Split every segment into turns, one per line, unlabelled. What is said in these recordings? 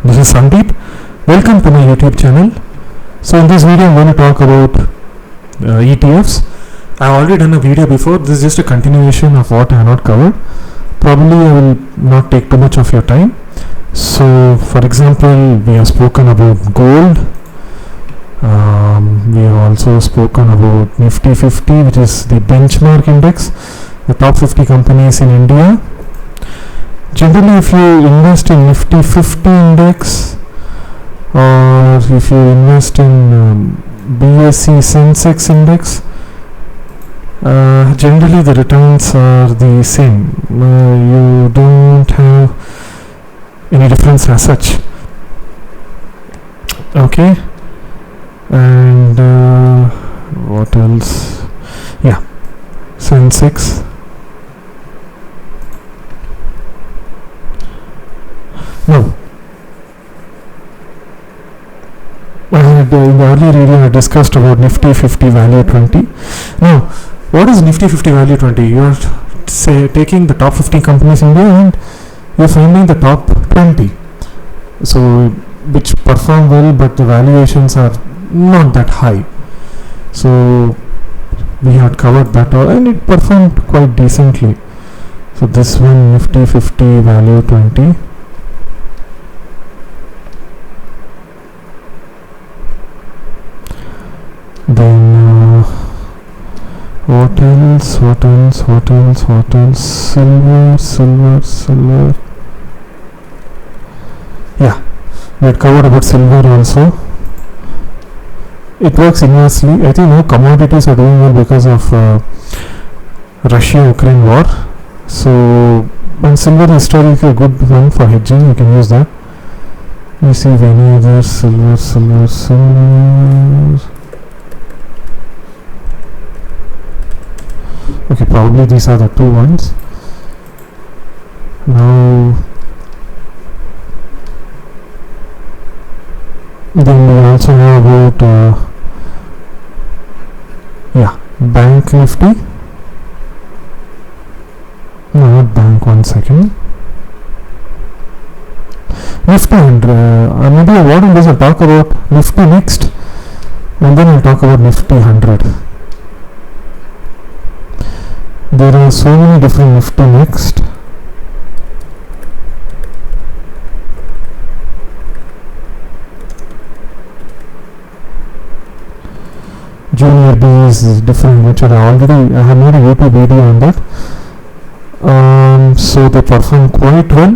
This is Sandeep. Welcome to my YouTube channel. So in this video I'm going to talk about ETFs. I have already done a video before. This is just a continuation of what I have not covered. Probably I will not take too much of your time. So for example, we have spoken about gold. We have also spoken about Nifty 50, which is the benchmark index, the top 50 companies in India. Generally, if you invest in Nifty 50 index, or if you invest in BSE Sensex index, generally the returns are the same. You don't have any difference as such. Okay, and what else? Yeah, Sensex. Now, in the earlier video I discussed about Nifty 50 value 20. Now, what is Nifty 50 value 20? You are taking the top 50 companies in India and you are finding the top 20. So, which perform well, but the valuations are not that high. So, we had covered that all and it performed quite decently. So, this one Nifty 50 value 20. Then what else? Silver. Yeah, we had covered about silver also. It works inversely. I think now commodities are doing well because of Russia-Ukraine war. So, and silver is historically a good one for hedging. You can use that. Let me see if any other silver. Okay, probably these are the two ones. Now, then we also know about Bank Nifty. No, not Bank. 1 second. Nifty and maybe what I'll do is I'll talk about Nifty next, and then I'll talk about Nifty 100. There are so many different Nifty next. Junior Bees is different, which I have made a YouTube video on that. So they perform quite well.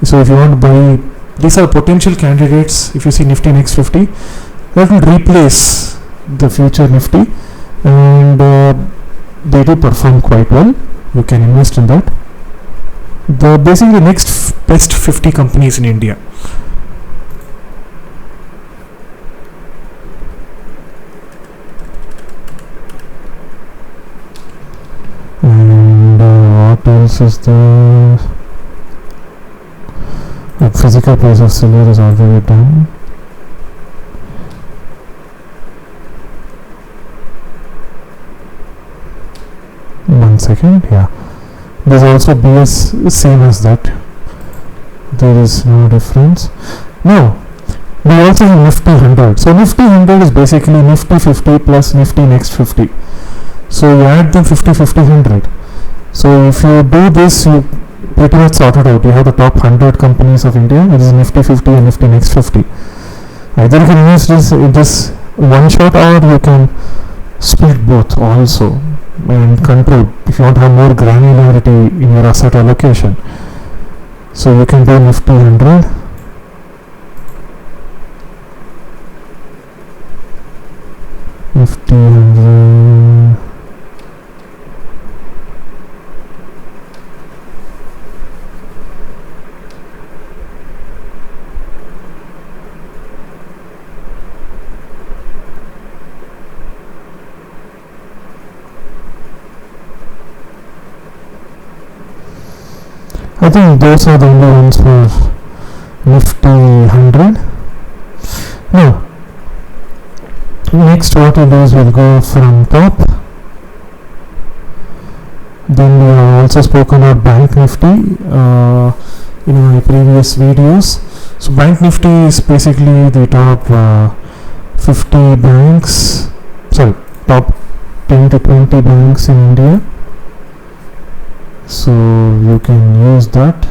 So if you want to buy, these are potential candidates. If you see Nifty Next 50, that will replace the future Nifty, and they do perform quite well. You can invest in that. The basically the next best 50 companies in India. And what else is there? The physical price of silver is already done. Second, yeah, there's also BS same as that. There is no difference. Now we also have Nifty 100. So Nifty 100 is basically Nifty 50 plus Nifty Next 50. So you add them 50, 100. So if you do this, you pretty much sort it out. You have the top 100 companies of India, which is Nifty 50 and Nifty Next 50. Either you can invest in this one shot, or you can split both also and control if you want to have more granularity in your asset allocation. So you can do Nifty 100. Nifty 100. I think those are the only ones for Nifty 100. Now, next what we'll do is we'll go from top. Then we have also spoken about Bank Nifty in my previous videos. So Bank Nifty is basically the top 50 banks, sorry, top 10 to 20 banks in India. So you can use that.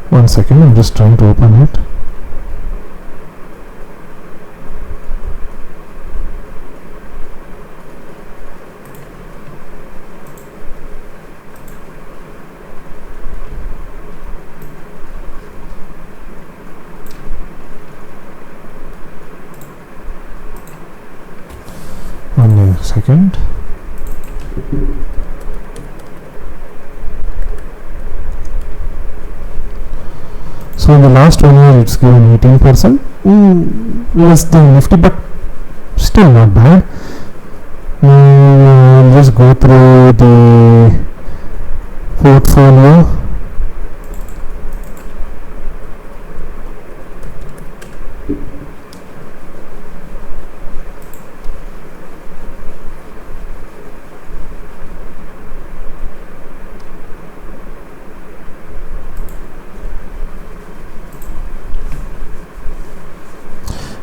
One second, I'm just trying to open it. One second. So in the last 1 year it's given 18%, less than Nifty, but still not bad. I'll just go through the portfolio.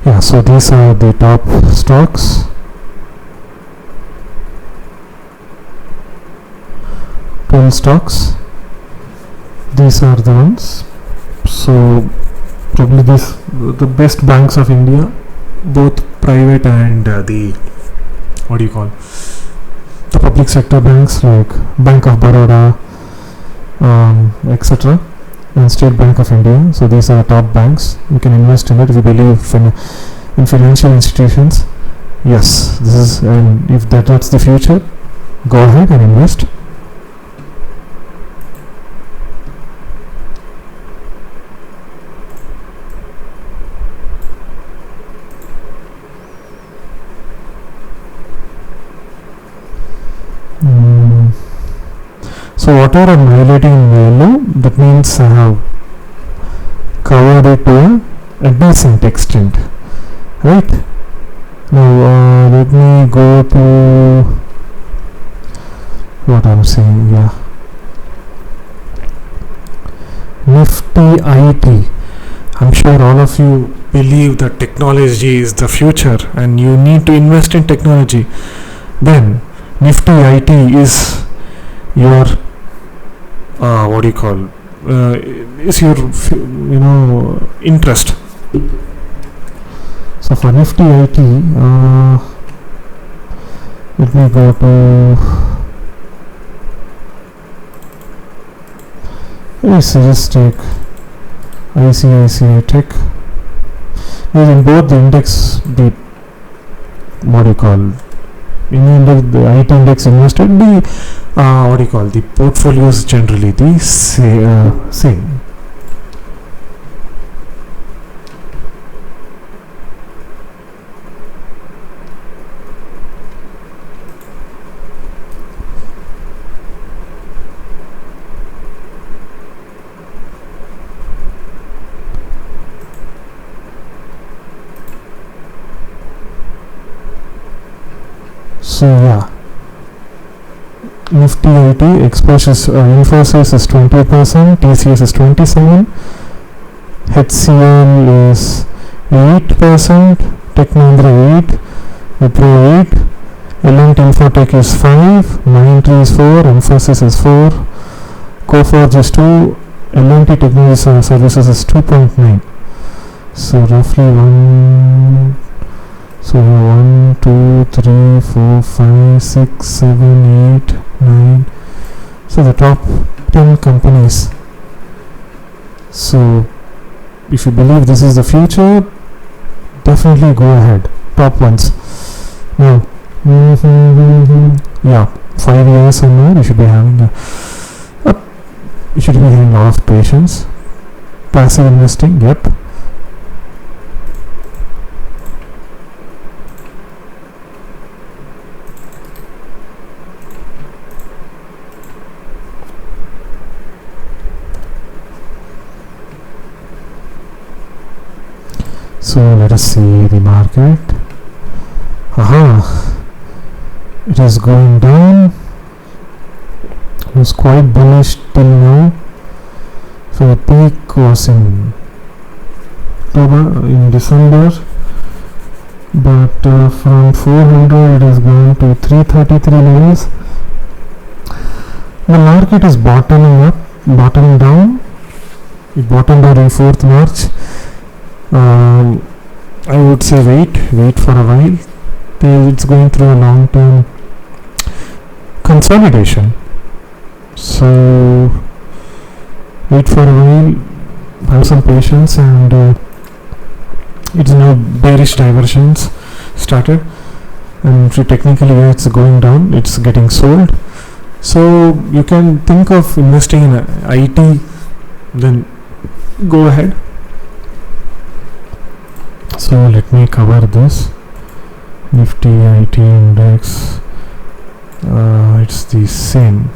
Yeah, so these are the top stocks. Stocks. These are the ones. So probably the best banks of India, both private and the public sector banks like Bank of Baroda, etc. and State Bank of India. So these are top banks. You can invest in it if you believe in financial institutions. Yes, this is, and if that's the future, go ahead and invest. So whatever I'm highlighting in yellow, that means I have covered it to a decent extent, right? Now let me go to what I'm saying. Yeah, Nifty IT. I'm sure all of you believe that technology is the future and you need to invest in technology. Then Nifty IT is your is your interest. So for Nifty IT, let me go to, let's just take ICICI Tech. In both the index, the in the IT index invested, the portfolios generally the same. So yeah, Nifty IT exposure Infosys is 20%, TCS is 27%, HCL is 8%, Tech Mahindra 8%, Wipro 8%, L&T Infotech is 5%, Mindtree is 4%, Infosys is 4%, Coforge is 2%, L&T Technology Services is 2.9%. So roughly 1, 2, 3, 4, 5, 6, 7, 8, 9. So the top 10 companies. So if you believe this is the future, definitely go ahead. Top ones. Now, yeah, 5 years or more, you should be having a lot of patience. Passive investing, yep. So let us see the market. It is going down. It was quite bullish till now. So the peak was in October, in December, but from 400 it has gone to 333 levels. The market is bottoming down. It bottomed out in 4th March. I would say wait for a while. It's going through a long-term consolidation. So wait for a while, have some patience, and it's now bearish diversions started, and technically where it's going down, it's getting sold. So you can think of investing in IT, then go ahead. So let me cover this Nifty IT index. It's the same.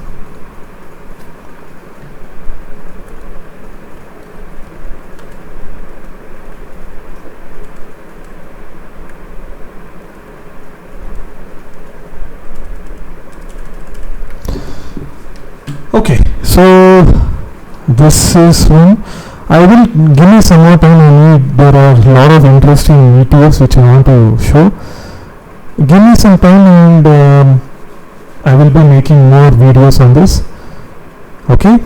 Okay, so this is one. I will give me some more time. There are a lot of interesting ETFs which I want to show. Give me some time, and I will be making more videos on this. Okay,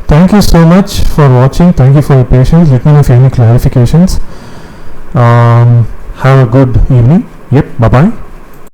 thank you so much for watching. Thank you for your patience. Let me know if you have any clarifications. Have a good evening. Yep, bye bye.